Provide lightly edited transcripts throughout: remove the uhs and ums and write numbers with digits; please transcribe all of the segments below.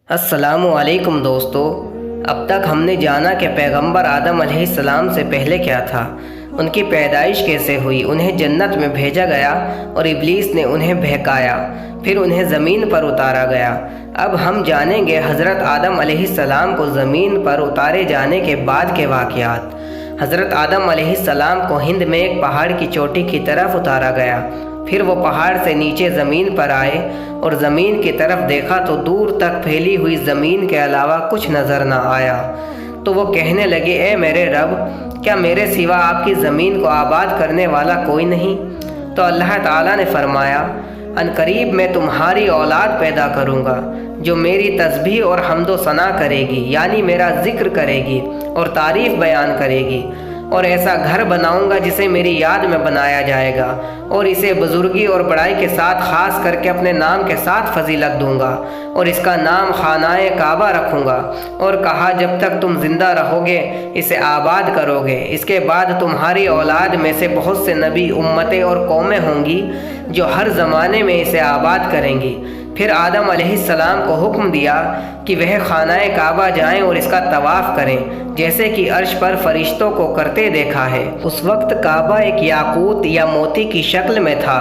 अस्सलाम वालेकुम दोस्तों। अब तक हमने जाना कि पैगंबर आदम अलैहिस्सलाम से पहले क्या था, उनकी पैदाइश कैसे हुई, उन्हें जन्नत में भेजा गया और इब्लीस ने उन्हें बहकाया, फिर उन्हें ज़मीन पर उतारा गया। अब हम जानेंगे हज़रत आदम अलैहिस्सलाम को ज़मीन पर उतारे जाने के बाद के वाक़यात। हज़रत आदम अलैहिस्सलाम को हिंद में एक पहाड़ की चोटी की तरफ उतारा गया। फिर वो पहाड़ से नीचे ज़मीन पर आए और ज़मीन की तरफ देखा तो दूर तक फैली हुई ज़मीन के अलावा कुछ नज़र न आया। तो वो कहने लगे, ए मेरे रब, क्या मेरे सिवा आपकी ज़मीन को आबाद करने वाला कोई नहीं? तो अल्लाह ताला ने फरमाया, अनकरीब मैं तुम्हारी औलाद पैदा करूँगा जो मेरी तस्बीह और हम्दो सना करेगी, यानी मेरा ज़िक्र करेगी और तारीफ़ बयान करेगी। और ऐसा घर बनाऊंगा जिसे मेरी याद में बनाया जाएगा और इसे बुजुर्गी और बड़ाई के साथ ख़ास करके अपने नाम के साथ फजीलत दूंगा और इसका नाम खानाए काबा रखूंगा। और कहा, जब तक तुम ज़िंदा रहोगे इसे आबाद करोगे। इसके बाद तुम्हारी औलाद में से बहुत से नबी, उम्मतें और कौमें होंगी जो हर ज़माने में इसे आबाद करेंगी। फिर आदम अलैहिस्सलाम को हुक्म दिया कि वह खानाए काबा जाएं और इसका तवाफ़ करें, जैसे कि अर्श पर फरिश्तों को करते देखा है। उस वक्त काबा एक याकूत या मोती की शक्ल में था।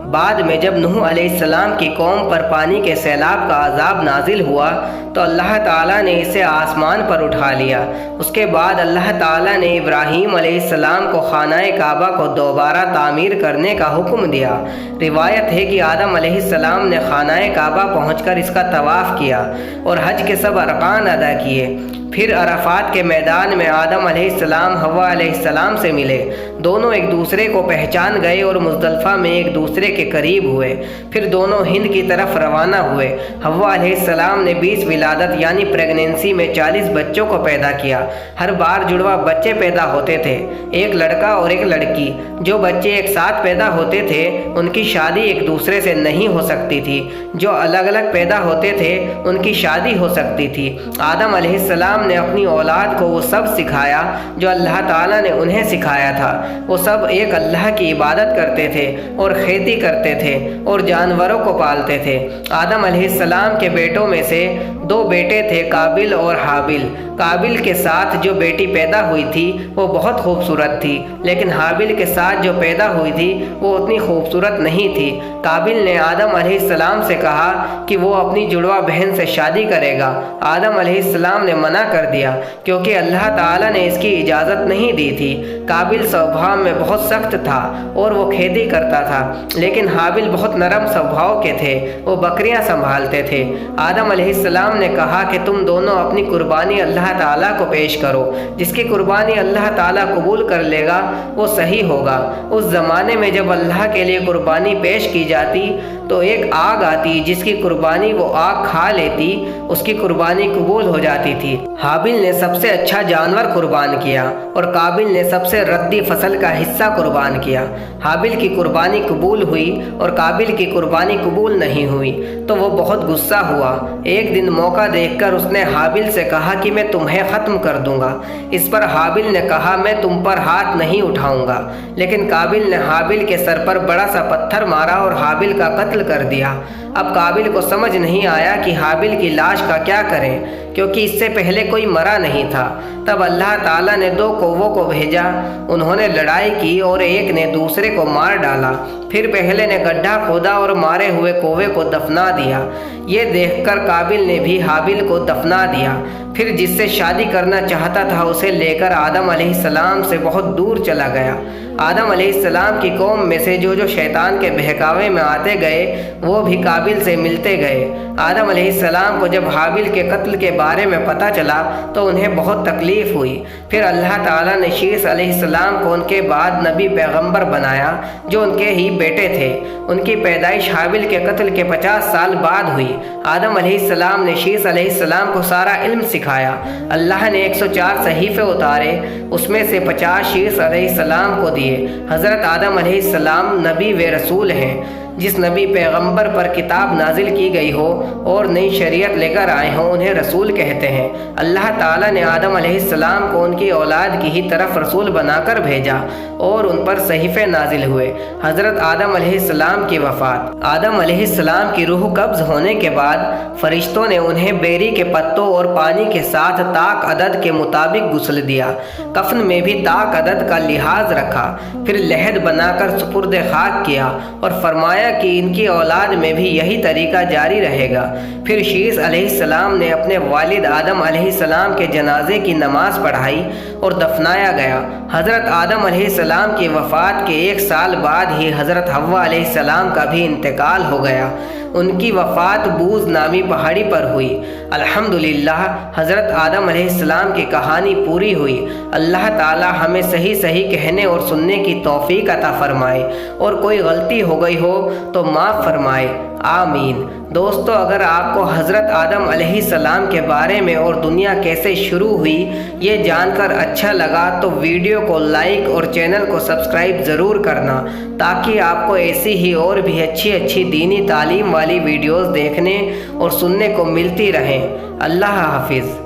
बाद में जब नूह अलैहिस्सलाम की कौम पर पानी के सैलाब का अजाब नाजिल हुआ तो अल्लाह ताला ने इसे आसमान पर उठा लिया। उसके बाद अल्लाह ताला ने इब्राहीम अलैहिस्सलाम को खानाए काबा को दोबारा तामीर करने का हुक्म दिया। रिवायत है कि आदम अलैहिस्सलाम ने खानाए काबा पहुंचकर इसका तवाफ़ किया और हज के सब अरकान अदा किए। फिर अराफात के मैदान में आदम अलैहिस्सलाम हव्वा अलैहिस्सलाम से मिले। दोनों एक दूसरे को पहचान गए और मुज़दलिफ़ा में एक दूसरे के करीब हुए। फिर दोनों हिंद की तरफ रवाना हुए। हव्वा अलैहिस्सलाम ने 20 विलादत यानी प्रेगनेंसी में 40 बच्चों को पैदा किया। हर बार जुड़वा बच्चे पैदा होते थे, एक लड़का और एक लड़की। जो बच्चे एक साथ पैदा होते थे उनकी शादी एक दूसरे से नहीं हो सकती थी। जो अलग अलग पैदा होते थे उनकी शादी हो सकती थी। आदम अलैहिस्सलाम ने अपनी औलाद को वो सब सिखाया जो अल्लाह ताला ने उन्हें सिखाया था। वो सब एक अल्लाह की इबादत करते थे और खेती करते थे और जानवरों को पालते थे। आदम अलैहिस्सलाम के बेटों में से 2 बेटे थे, काबिल और हाबिल। काबिल के साथ जो बेटी पैदा हुई थी वो बहुत खूबसूरत थी, लेकिन हाबिल के साथ जो पैदा हुई थी वो उतनी खूबसूरत नहीं थी। काबिल ने आदम अलैहिस्सलाम से कहा कि वो अपनी जुड़वा बहन से शादी करेगा। आदम अलैहिस्सलाम ने मना कर दिया क्योंकि अल्लाह ताला ने इसकी इजाज़त नहीं दी थी। काबिल स्वभाव में बहुत सख्त था और वो खेती करता था, लेकिन हाबिल बहुत नरम स्वभाव के थे, वो बकरियां संभालते थे। आदम अलैहिस्सलाम ने कहा कि तुम दोनों अपनी कुर्बानी अल्लाह ताला को पेश करो, जिसकी कुर्बानी अल्लाह ताला कबूल कर लेगा वो सही होगा। उस ज़माने में जब अल्लाह के लिए कुर्बानी पेश की जाती तो एक आग आती जिसकी कुर्बानी वो आग खा लेती, उसकी कुर्बानी कबूल हो जाती थी। हाबिल ने सबसे अच्छा जानवर कुर्बान किया और काबिल ने सबसे रद्दी फसल का हिस्सा कुर्बान किया। हाबिल की कुर्बानी कबूल हुई और काबिल की कुर्बानी कबूल नहीं हुई तो वो बहुत गुस्सा हुआ। एक दिन मौका देखकर उसने हाबिल से कहा कि मैं तुम्हें ख़त्म कर दूंगा। इस पर हाबिल ने कहा, मैं तुम पर हाथ नहीं उठाऊंगा। लेकिन काबिल ने हाबिल के सर पर बड़ा सा पत्थर मारा और हाबिल का कत्ल कर दिया। अब काबिल को समझ नहीं आया कि हाबिल की लाश का क्या करें, क्योंकि इससे पहले कोई मरा नहीं था। तब अल्लाह ताला ने 2 कौवों को भेजा। उन्होंने लड़ाई की और एक ने दूसरे को मार डाला। फिर पहले ने गड्ढा खोदा और मारे हुए कौवे को दफना दिया। ये देखकर काबिल ने भी हाबिल को दफना दिया। फिर जिससे शादी करना चाहता था उसे लेकर आदम अलैहिस्सलाम से बहुत दूर चला गया। आदम अलैहिस्सलाम की कौम में से जो शैतान के बहकावे में आते गए वो भी काबिल से मिलते गए। आदम अलैहिस्सलाम को जब हाबिल के कत्ल के बारे में पता चला तो उन्हें बहुत तकलीफ़ हुई। फिर अल्लाह ताला ने शीस अलैहिस्सलाम को उनके बाद नबी पैगंबर बनाया जो उनके ही बेटे थे। उनकी पैदाइश हाबिल के कत्ल के 50 साल बाद हुई। आदम अलैहिस्सलाम ने शीस अलैहिस्सलाम को सारा इल्म सिखाया। अल्लाह ने 104 सहीफ़े उतारे, उसमें से 50 शीस अलैहिस्सलाम को दिए। हज़रत आदम अलैहिस्सलाम नबी व रसूल हैं। जिस नबी पैगंबर पर किताब नाजिल की गई हो और नई शरीयत लेकर आए हों उन्हें रसूल कहते हैं। अल्लाह ताला ने आदम अलैहिस्सलाम को उनकी औलाद की ही तरफ रसूल बनाकर भेजा और उन पर सहीफ़े नाजिल हुए। हज़रत आदम अलैहिस्सलाम की वफ़ात। आदम अलैहिस्सलाम की रूह कब्ज़ होने के बाद फरिश्तों ने उन्हें बेरी के पत्तों और पानी के साथ ताक अदद के मुताबिक गुस्ल दिया। कफन में भी ताक अदद का लिहाज रखा, फिर लहद बनाकर सुपुर्द खाक किया और फरमाया कि इनकी औलाद में भी यही तरीका जारी रहेगा। फिर शीस अलैहिस्सलाम ने अपने वालिद आदम अलैहिस्सलाम के जनाजे की नमाज पढ़ाई और दफनाया गया। हज़रत आदम अलैहिस्सलाम की वफ़ात के 1 साल बाद ही हज़रत हव्वा अलैहिस्सलाम का भी इंतकाल हो गया। उनकी वफ़ात बूज़ नामी पहाड़ी पर हुई। अल्हम्दुलिल्लाह हज़रत आदम अलैहिस्सलाम की कहानी पूरी हुई। अल्लाह ताला हमें सही सही कहने और सुनने की तौफ़ीक अता फ़रमाए और कोई गलती हो गई हो तो माफ़ फरमाए, आमीन। दोस्तों, अगर आपको हज़रत आदम अलैहिस्सलाम के बारे में और दुनिया कैसे शुरू हुई ये जानकर अच्छा लगा तो वीडियो को लाइक और चैनल को सब्सक्राइब ज़रूर करना, ताकि आपको ऐसी ही और भी अच्छी अच्छी दीनी तालीम वाली वीडियोज़ देखने और सुनने को मिलती रहें। अल्लाह हाफिज़।